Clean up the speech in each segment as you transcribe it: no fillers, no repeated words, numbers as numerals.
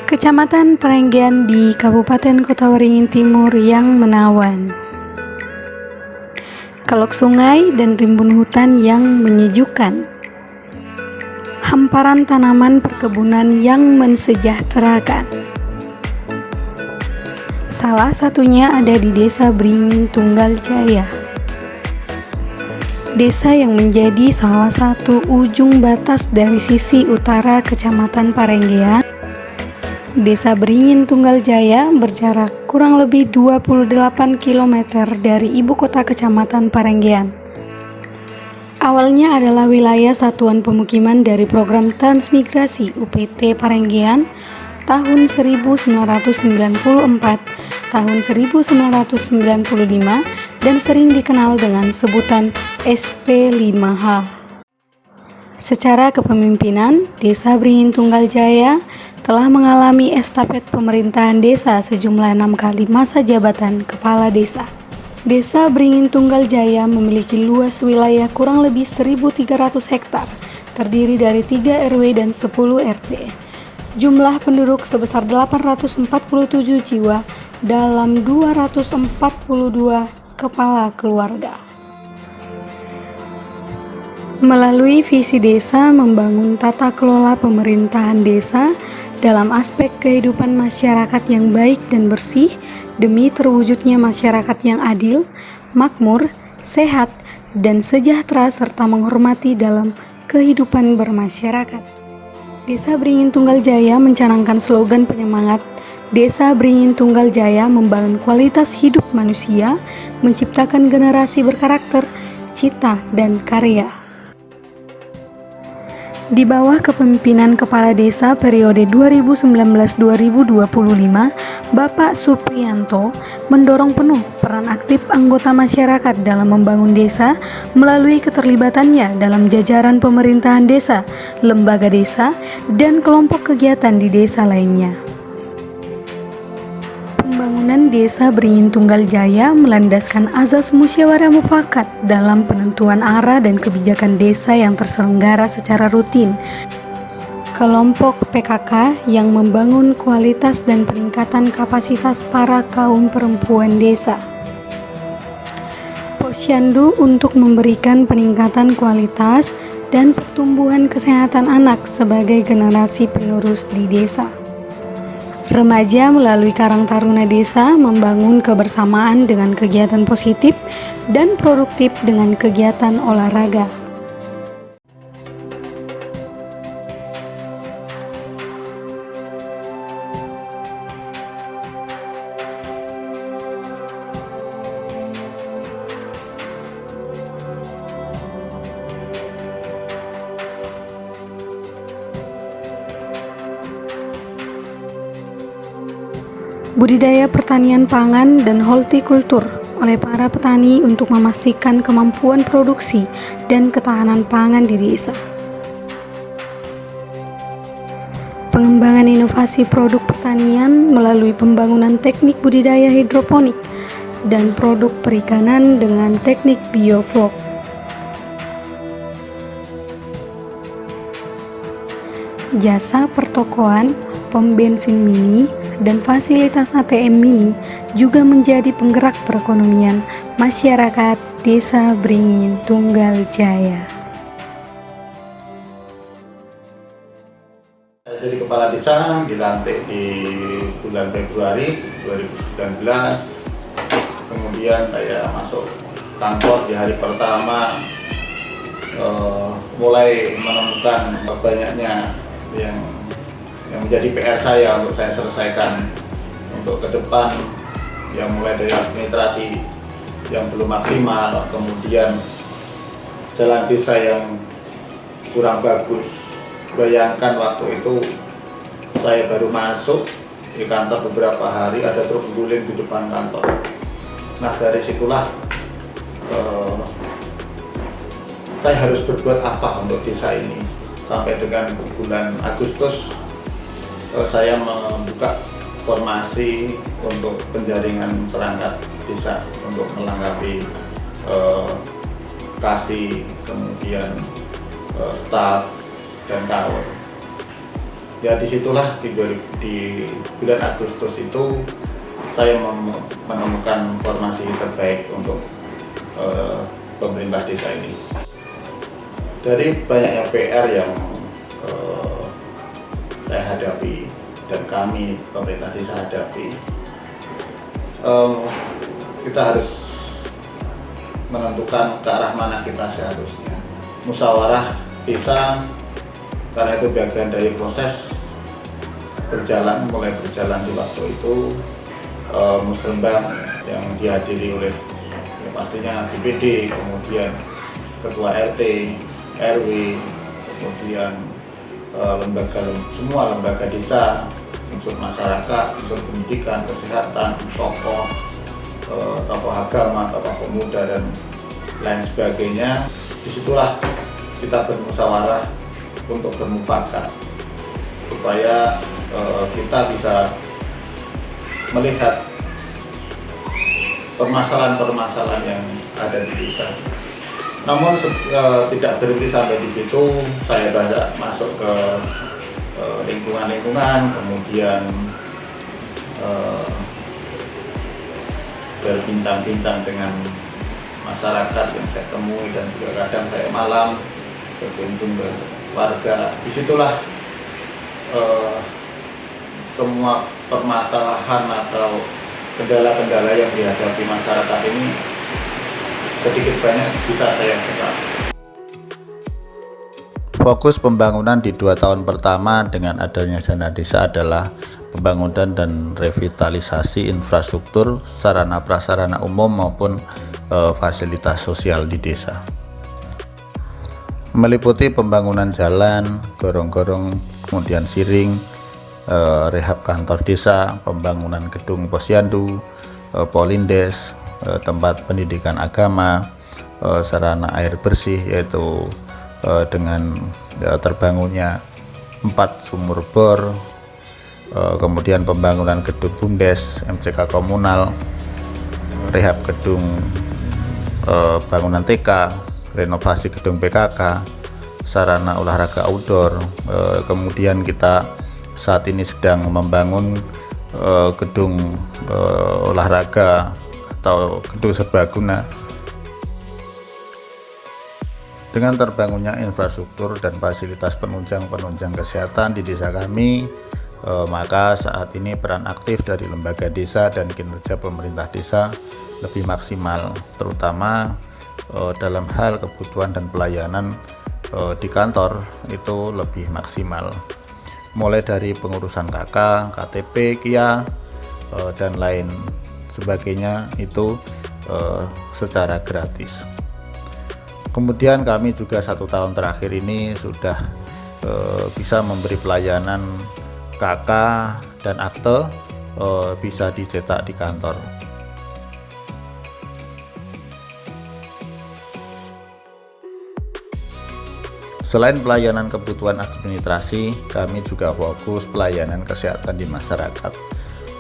Kecamatan Parenggian di Kabupaten Kota Waringin Timur yang menawan. Kelok sungai dan rimbun hutan yang menyejukkan. Hamparan tanaman perkebunan yang mensejahterakan. Salah satunya ada di Desa Beringin Tunggal Jaya. Desa yang menjadi salah satu ujung batas dari sisi utara Kecamatan Parenggian. Desa Beringin Tunggal Jaya berjarak kurang lebih 28 km dari ibu kota Kecamatan Parenggian. Awalnya adalah wilayah satuan pemukiman dari program transmigrasi UPT Parenggian tahun 1994, tahun 1995 dan sering dikenal dengan sebutan SP5H. Secara kepemimpinan, Desa Beringin Tunggal Jaya telah mengalami estafet pemerintahan desa sejumlah 6 kali masa jabatan kepala desa. Desa Beringin Tunggal Jaya memiliki luas wilayah kurang lebih 1.300 hektar, terdiri dari 3 RW dan 10 RT. Jumlah penduduk sebesar 847 jiwa dalam 242 kepala keluarga. Melalui visi desa membangun tata kelola pemerintahan desa dalam aspek kehidupan masyarakat yang baik dan bersih demi terwujudnya masyarakat yang adil, makmur, sehat, dan sejahtera serta menghormati dalam kehidupan bermasyarakat. Desa Beringin Tunggal Jaya mencanangkan slogan penyemangat Desa Beringin Tunggal Jaya membangun kualitas hidup manusia, menciptakan generasi berkarakter, cita, dan karya. Di bawah kepemimpinan Kepala Desa periode 2019-2025, Bapak Supriyanto mendorong penuh peran aktif anggota masyarakat dalam membangun desa melalui keterlibatannya dalam jajaran pemerintahan desa, lembaga desa, dan kelompok kegiatan di desa lainnya. Pembangunan Desa Beringin Tunggal Jaya melandaskan azas musyawarah mufakat dalam penentuan arah dan kebijakan desa yang terselenggara secara rutin. Kelompok PKK yang membangun kualitas dan peningkatan kapasitas para kaum perempuan desa. Posyandu untuk memberikan peningkatan kualitas dan pertumbuhan kesehatan anak sebagai generasi penerus di desa. Remaja melalui Karang Taruna Desa membangun kebersamaan dengan kegiatan positif dan produktif dengan kegiatan olahraga. Budidaya pertanian pangan dan hortikultur oleh para petani untuk memastikan kemampuan produksi dan ketahanan pangan di desa. Pengembangan inovasi produk pertanian melalui pembangunan teknik budidaya hidroponik dan produk perikanan dengan teknik bioflok. Jasa pertokoan, pom bensin mini, dan fasilitas ATM mini juga menjadi penggerak perekonomian masyarakat Desa Beringin Tunggal Jaya. Jadi kepala desa dilantik di bulan Februari 2019. Kemudian saya masuk kantor di hari pertama, mulai menemukan banyaknya yang menjadi PR saya untuk saya selesaikan untuk ke depan, yang mulai dari administrasi yang belum maksimal, kemudian jalan desa yang kurang bagus. Bayangkan waktu itu saya baru masuk di kantor beberapa hari ada truk guling di depan kantor. Nah, dari situlah saya harus berbuat apa untuk desa ini. Sampai dengan bulan Agustus saya membuka formasi untuk penjaringan perangkat desa untuk melengkapi kasih, kemudian staf dan kawan. Ya disitulah di bulan Agustus itu saya menemukan formasi terbaik untuk pemerintah desa ini. Dari banyaknya PR yang saya hadapi dan kami pemerintah desa hadapi, kita harus menentukan ke arah mana kita seharusnya. Musyawarah desa, karena itu bagian dari proses mulai berjalan di waktu itu. Musrembang yang dihadiri oleh pastinya DPD, kemudian ketua RT, RW, kemudian semua lembaga desa, unsur masyarakat, unsur pendidikan, kesehatan, tokoh agama, tokoh pemuda dan lain sebagainya. Disitulah kita bermusyawarah untuk bermufakat supaya kita bisa melihat permasalahan-permasalahan yang ada di desa. Namun tidak berhenti sampai di situ, saya banyak masuk ke lingkungan-lingkungan, kemudian berbincang-bincang dengan masyarakat yang saya temui, dan juga kadang saya malam berkunjung ke warga. Disitulah semua permasalahan atau kendala-kendala yang dihadapi masyarakat ini sedikit banyak bisa saya serap. Fokus pembangunan di 2 tahun pertama dengan adanya dana desa adalah pembangunan dan revitalisasi infrastruktur, sarana prasarana umum maupun fasilitas sosial di desa. Meliputi pembangunan jalan, gorong-gorong, kemudian siring, rehab kantor desa, pembangunan gedung posyandu, polindes, tempat pendidikan agama, sarana air bersih, yaitu dengan terbangunnya 4 sumur bor, kemudian pembangunan gedung bumdes, MCK komunal, rehab gedung bangunan TK, renovasi gedung PKK, sarana olahraga outdoor. Kemudian kita saat ini sedang membangun gedung olahraga atau gedung serbaguna. Dengan terbangunnya infrastruktur dan fasilitas penunjang kesehatan di desa kami, maka saat ini peran aktif dari lembaga desa dan kinerja pemerintah desa lebih maksimal, terutama dalam hal kebutuhan dan pelayanan di kantor itu lebih maksimal, mulai dari pengurusan KK, KTP, KIA, dan lain sebagainya itu secara gratis. Kemudian kami juga 1 tahun terakhir ini sudah bisa memberi pelayanan KK dan akte bisa dicetak di kantor. Selain pelayanan kebutuhan administrasi, kami juga fokus pelayanan kesehatan di masyarakat,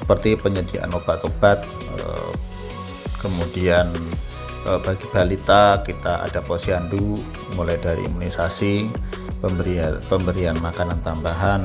seperti penyediaan obat-obat, kemudian bagi balita kita ada posyandu, mulai dari imunisasi, pemberian makanan tambahan,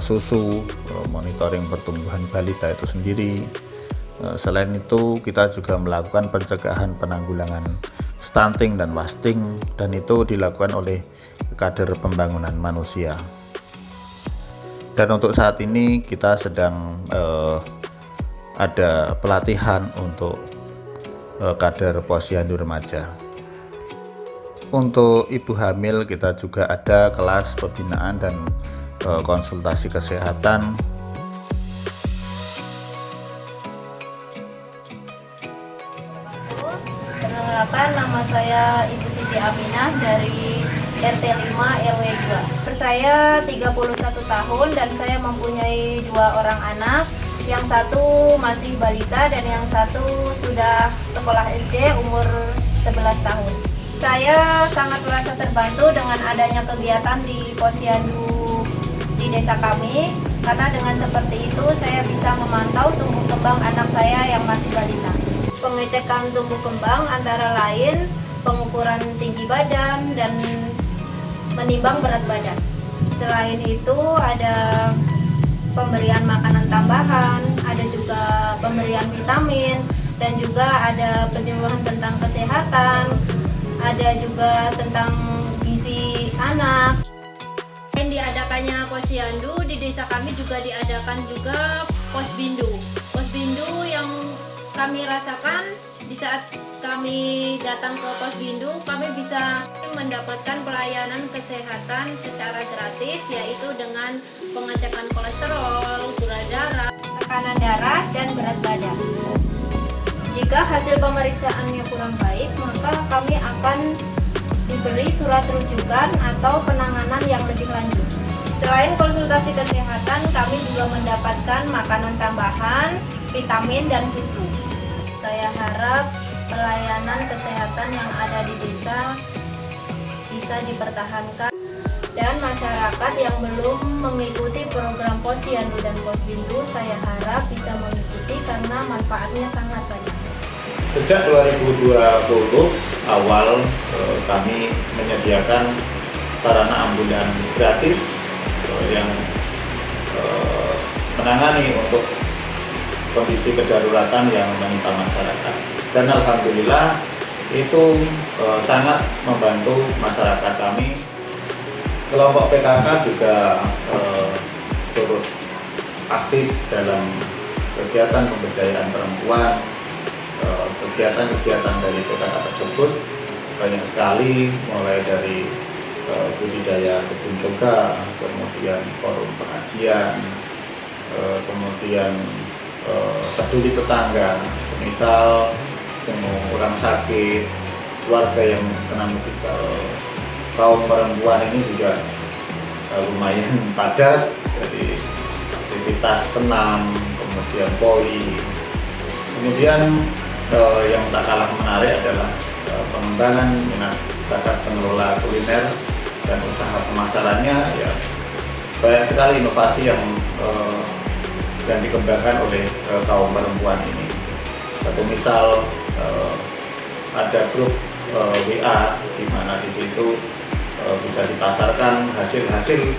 susu, monitoring pertumbuhan balita itu sendiri. Selain itu kita juga melakukan pencegahan penanggulangan stunting dan wasting, dan itu dilakukan oleh kader pembangunan manusia. Dan untuk saat ini kita sedang ada pelatihan untuk kader posyandu remaja. Untuk ibu hamil kita juga ada kelas pembinaan dan konsultasi kesehatan. Perkenalkan, nama saya Ibu Siti Aminah dari RT 5 RW 2. Saya 31 tahun dan saya mempunyai 2 orang anak. Yang satu masih balita dan yang satu sudah sekolah SD umur 11 tahun. Saya sangat merasa terbantu dengan adanya kegiatan di posyandu di desa kami, karena dengan seperti itu saya bisa memantau tumbuh kembang anak saya yang masih balita. Pengecekan tumbuh kembang antara lain pengukuran tinggi badan dan menimbang berat badan, Selain itu ada pemberian makanan tambahan, ada juga pemberian vitamin, dan juga ada penyuluhan tentang kesehatan, ada juga tentang gizi anak. Selain diadakannya posyandu, di desa kami juga diadakan juga posbindu. Posbindu yang kami rasakan di saat kami datang ke posbindu, kami bisa mendapatkan pelayanan kesehatan secara gratis, yaitu dengan pengecekan kolesterol, gula darah, tekanan darah, dan berat badan. Jika hasil pemeriksaannya kurang baik, maka kami akan diberi surat rujukan atau penanganan yang lebih lanjut. Selain konsultasi kesehatan, kami juga mendapatkan makanan tambahan, vitamin, dan susu. Saya harap pelayanan kesehatan yang ada di desa bisa dipertahankan, dan masyarakat yang belum mengikuti program posyandu dan posbindu, saya harap bisa mengikuti karena manfaatnya sangat banyak. Sejak 2020 awal kami menyediakan sarana ambulan gratis yang menangani untuk kondisi kedaruratan yang menimpa masyarakat. Dan alhamdulillah itu sangat membantu masyarakat kami. Kelompok PKK juga turut aktif dalam kegiatan pemberdayaan perempuan. Kegiatan-kegiatan dari PKK tersebut banyak sekali, mulai dari budidaya kebun toga, kemudian forum pengajian, kemudian peduli tetangga, misal semua orang sakit, keluarga yang kena musibah. Kaum perempuan ini juga lumayan padat, dari aktivitas senam, kemudian poli. Kemudian yang tak kalah menarik adalah pengembangan minat bakat pengelola kuliner dan usaha pemasarannya. Ya, banyak sekali inovasi yang dikembangkan oleh kaum perempuan ini. Satu misal ada grup WA di mana di situ bisa dipasarkan hasil-hasil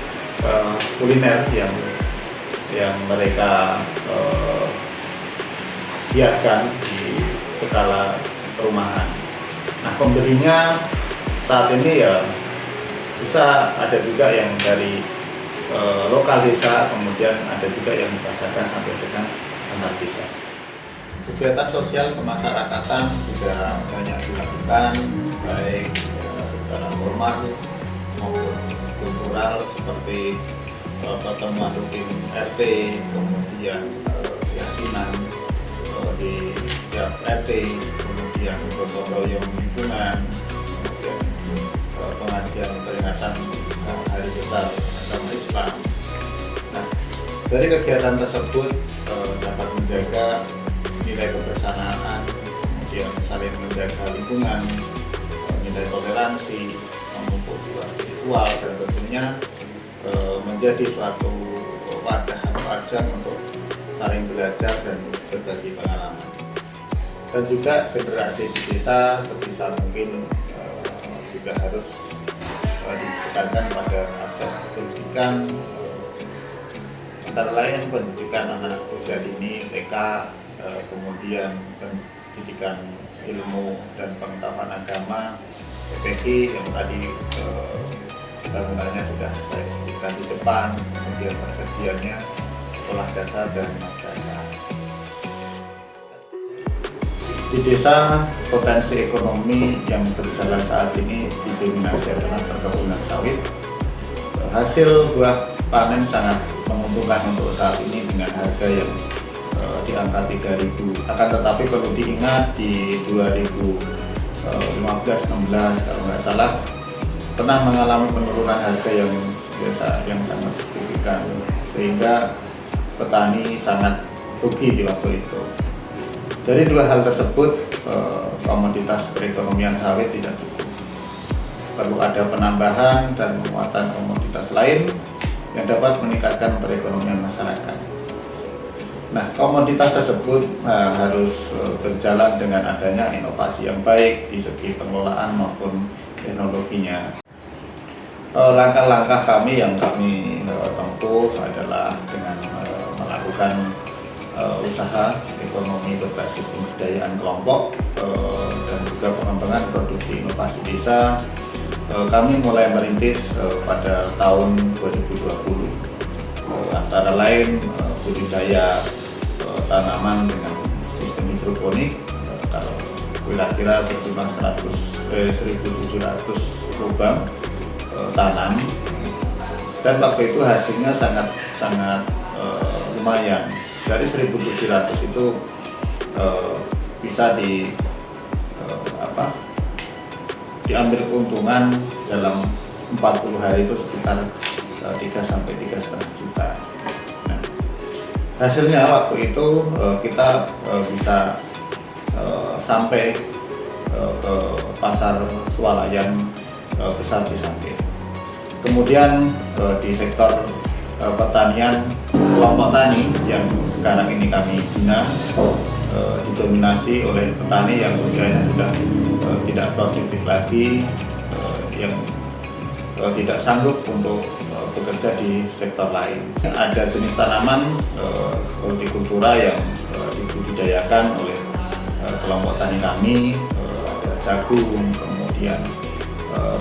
kuliner yang mereka giatkan di skala perumahan. Nah, pembelinya saat ini ya bisa ada juga yang dari lokal desa, kemudian ada juga yang dipasarkan sampai dengan antar desa. Kegiatan sosial kemasyarakatan juga banyak dilakukan, baik secara formal maupun kultural, seperti pertemuan rutin RT, kemudian yasinan di tiap RT, kemudian gotong royong lingkungan, kemudian pengajian peringatan hari besar agama Islam. Nah, dari kegiatan tersebut dapat menjaga nilai kebersamaan, kemudian saling menjaga lingkungan, nilai toleransi, memupuk jiwa spiritual, dan tentunya menjadi suatu wadah atau ajang untuk saling belajar dan berbagi pengalaman. Dan juga generasi di desa sebisa mungkin juga harus ditekankan pada akses pendidikan, antara lain pendidikan anak usia dini, TK, kemudian pendidikan ilmu dan pengetahuan agama, PPG yang tadi bangunannya sudah saya sebutkan di depan, kemudian persediaannya sekolah dasar dan madrasah. Di desa, potensi ekonomi yang berjalan saat ini didominasi adalah perkebunan sawit. Hasil buah panen sangat menguntungkan untuk saat ini dengan harga yang di angka 3.000. Akan tetapi perlu diingat di 2015-16 kalau nggak salah pernah mengalami penurunan harga yang sangat signifikan, sehingga petani sangat rugi di waktu itu. Dari dua hal tersebut, komoditas perekonomian sawit tidak cukup. Perlu ada penambahan dan penguatan komoditas lain yang dapat meningkatkan perekonomian masyarakat. Nah, komoditas tersebut harus berjalan dengan adanya inovasi yang baik di segi pengelolaan maupun teknologinya. Langkah-langkah kami yang kami tempuh adalah dengan melakukan usaha ekonomi berbasis pemberdayaan kelompok dan juga pengembangan produksi inovasi desa. Kami mulai merintis pada tahun 2020, antara lain budidaya tanaman dengan sistem hidroponik. Kalau kira-kira berjumlah 1.700 lubang tanam, dan waktu itu hasilnya sangat lumayan. Dari 1.700 itu bisa diambil keuntungan dalam 40 hari itu sekitar 3-3,5 juta. Nah, hasilnya waktu itu kita bisa sampai ke pasar swalayan besar di samping. Kemudian di sektor pertanian, kelompok tani yang sekarang ini kami bina didominasi oleh petani yang usianya sudah tidak produktif lagi, yang tidak sanggup untuk bekerja di sektor lain. Ada jenis tanaman hortikultura yang dibudidayakan oleh kelompok tani kami, ada jagung, kemudian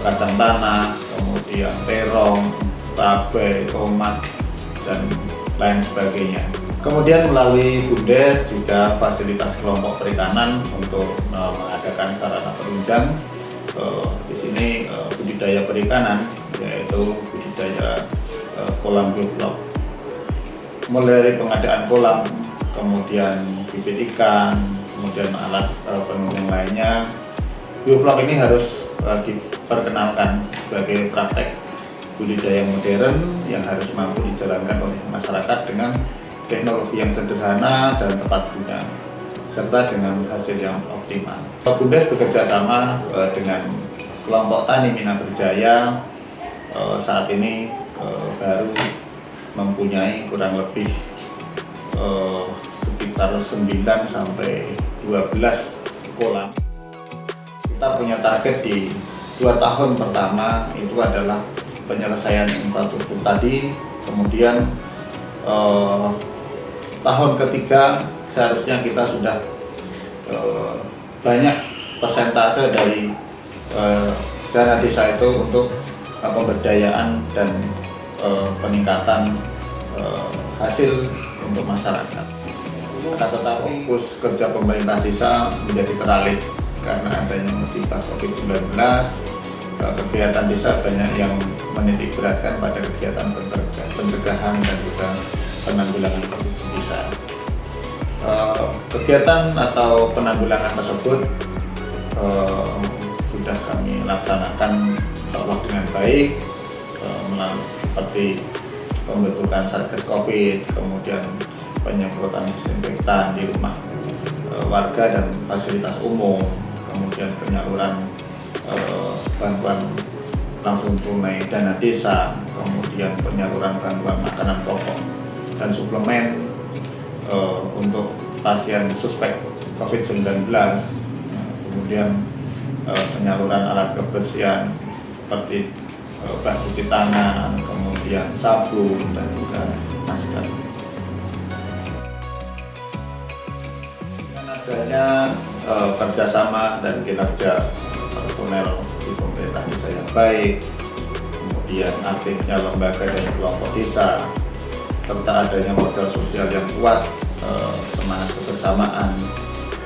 kacang tanah, kemudian terong, cabai, tomat, dan lain sebagainya. Kemudian melalui BUMDes juga fasilitas kelompok perikanan untuk mengadakan sarana penunjang. Di sini budidaya perikanan, yaitu budidaya kolam bioflok. Mulai dari pengadaan kolam, kemudian bibit ikan, kemudian alat penunjang lainnya. Bioflok ini harus diperkenalkan sebagai praktek budidaya modern yang harus mampu dijalankan oleh masyarakat dengan teknologi yang sederhana dan tepat guna, serta dengan hasil yang optimal. BUMDes bekerja sama dengan kelompok tani Mina Berjaya saat ini baru mempunyai kurang lebih sekitar 9 sampai 12 kolam. Kita punya target di 2 tahun pertama itu adalah penyelesaian infrastruktur tadi, kemudian tahun ketiga seharusnya kita sudah banyak persentase dari dana desa itu untuk pemberdayaan dan peningkatan hasil untuk masyarakat. Tetapi fokus kerja pemerintah desa menjadi teralih karena adanya musibah COVID-19. Kegiatan desa banyak yang menitik beratkan pada kegiatan pencegahan dan juga penanggulangan COVID di desa. Kegiatan atau penanggulangan tersebut sudah kami laksanakan insyaallah dengan baik, seperti pembentukan satgas COVID, kemudian penyemprotan disinfektan di rumah warga dan fasilitas umum, kemudian penyaluran bantuan langsung tunai dana desa, kemudian penyaluran bantuan makanan pokok dan suplemen untuk pasien suspek COVID-19, kemudian penyaluran alat kebersihan seperti bahan cuci tangan, kemudian sabun dan juga masker. Dengan adanya kerjasama dan kinerja personel di pemerintah desa yang baik, kemudian aktifnya lembaga dan kelompok desa, serta adanya modal sosial yang kuat, semangat kebersamaan,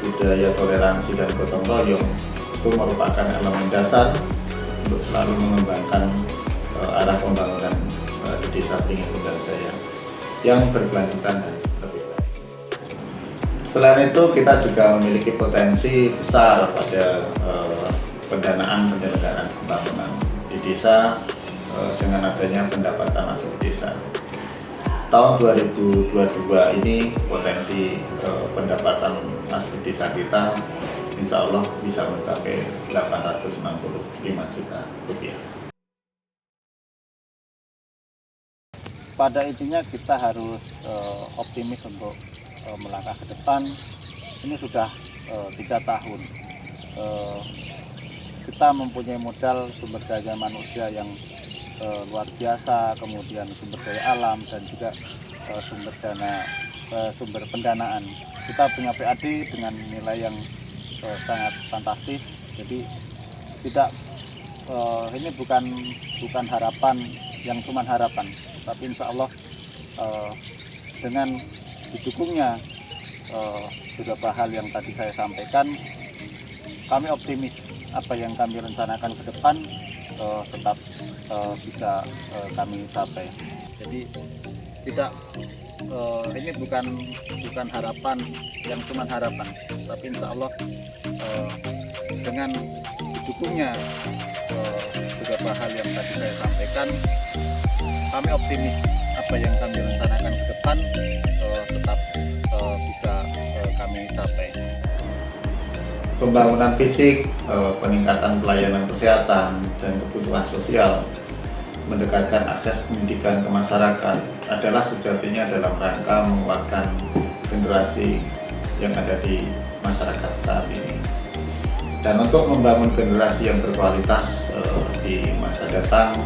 budaya toleransi dan gotong royong, itu merupakan elemen dasar untuk selalu mengembangkan arah pembangunan di Desa Beringin Tunggal Jaya yang berkelanjutan dan lebih baik. Selain itu, kita juga memiliki potensi besar pada pendanaan penyelenggaraan pembangunan di desa dengan adanya pendapatan asli desa. Tahun 2022 ini potensi pendapatan asli desa kita insya Allah bisa mencapai 865 juta rupiah. Pada intinya kita harus optimis untuk melangkah ke depan. Ini sudah 3 tahun. Kita mempunyai modal sumber daya manusia yang luar biasa, kemudian sumber daya alam dan juga sumber pendanaan. Kita punya PAD dengan nilai yang sangat fantastis. Jadi tidak ini bukan harapan yang cuma harapan, tapi insya Allah dengan didukungnya beberapa hal yang tadi saya sampaikan, kami optimis apa yang kami rencanakan ke depan tetap bisa kami capai. Jadi tidak ini bukan harapan yang cuma harapan, tapi insya Allah dengan didukungnya beberapa hal yang tadi saya sampaikan, kami optimis apa yang kami rencanakan ke depan tetap bisa kami capai. Pembangunan fisik, peningkatan pelayanan kesehatan dan kebutuhan sosial, mendekatkan akses pendidikan ke masyarakat adalah sejatinya dalam rangka menguatkan generasi yang ada di masyarakat saat ini. Dan untuk membangun generasi yang berkualitas di masa datang,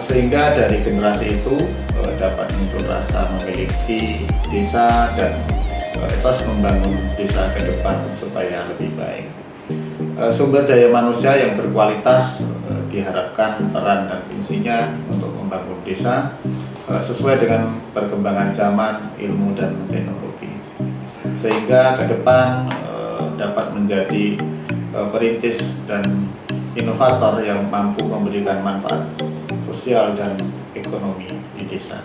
sehingga dari generasi itu dapat muncul rasa memiliki desa dan etos membangun desa ke depan supaya lebih baik. Sumber daya manusia yang berkualitas diharapkan peran dan fungsinya untuk membangun desa sesuai dengan perkembangan zaman, ilmu dan teknologi, sehingga ke depan dapat menjadi perintis dan inovator yang mampu memberikan manfaat sosial dan ekonomi di desa.